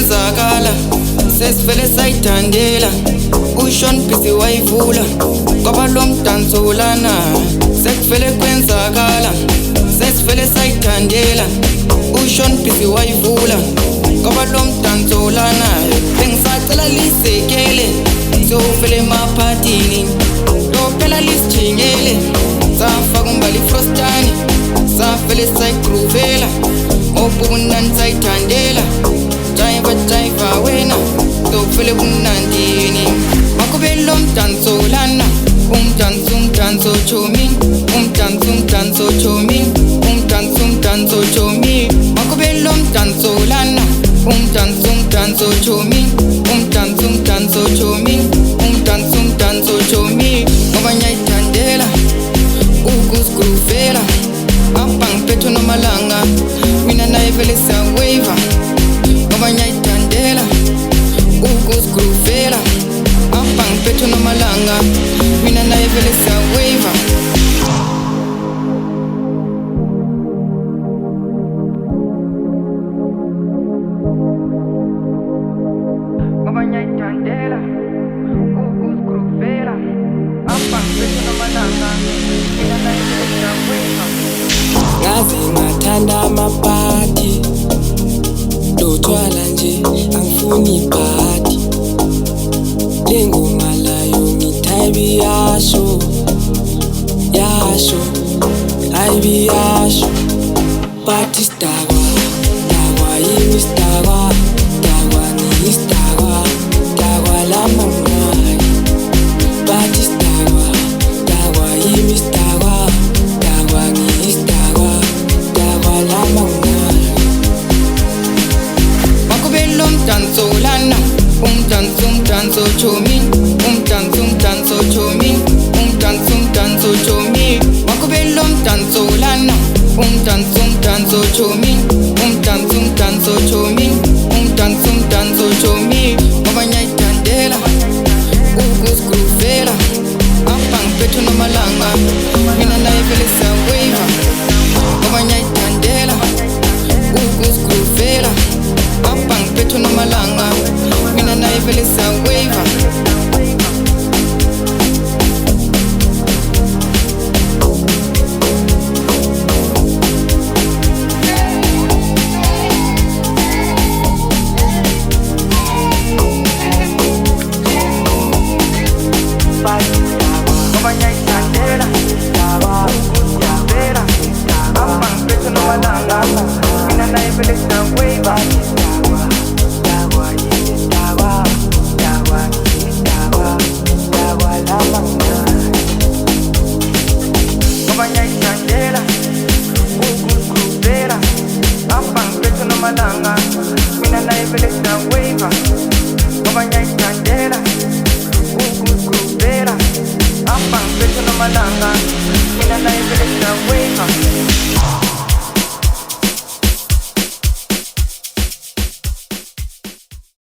kwenzakala sesivele sayithandela uSean Busy wayivula kwaba lo mdanso lana sekuvele kwenzakala sesivele sayithandela uSean Busy wayivula kwaba lo mdanso lana bengisacela lisekele siyovele emaphathini lophela lisijingele safaka umbali frostani safele sayigroovela obunani sayithandela Jaiva wena siyovele bunandini makube lo mdanso lana umdanso chomi umdanso chomi umdanso chomi makube lo mdanso lana umdanso chomi umdanso chomi umdanso chomi ngoba ngiyayithandela ukuzigroovela abangiphethe nomalanga mina naye vele siyawave ngoba ngiyayithandela ukuzigroovela abangiphethe nomalanga mina naye vele siyawave ngoba ngiyayithandela ukuzigroovela abangiphethe nomalanga mina naye vele siyawave ngaze ngathanda amapati lotshwala nje angifuni ipati lengoma layo ngithayibi yasho hayibi yasho pati stakwa yimi stakwa ni stakwa lama ngayo pati stakwa yimi stakwa ni stakwa lama ngayo makube lo mdanso lana umdanso chomi umdanso chomi umdanso chomi makube lo mdanso lana umdanso chomi umdanso chomi umdanso chomi ngoba ngiyayithandela ukuzigroovela abangiphethe nomalanga mina naye vele siyawave ngoba ngiyayithandela ukuzigroovela abangiphethe nomalanga mina naye vele siyawave ngoba ngiyayithandela ukuzigroovela abangiphethe nomalanga mina naye vele siyawave ngoba ngiyayithandela ukuzigroovela abangiphethe nomalanga mina naye vele siyawave ngoba ngiyayithandela ukuzigroovela abangiphethe nomalanga mina naye vele siyawave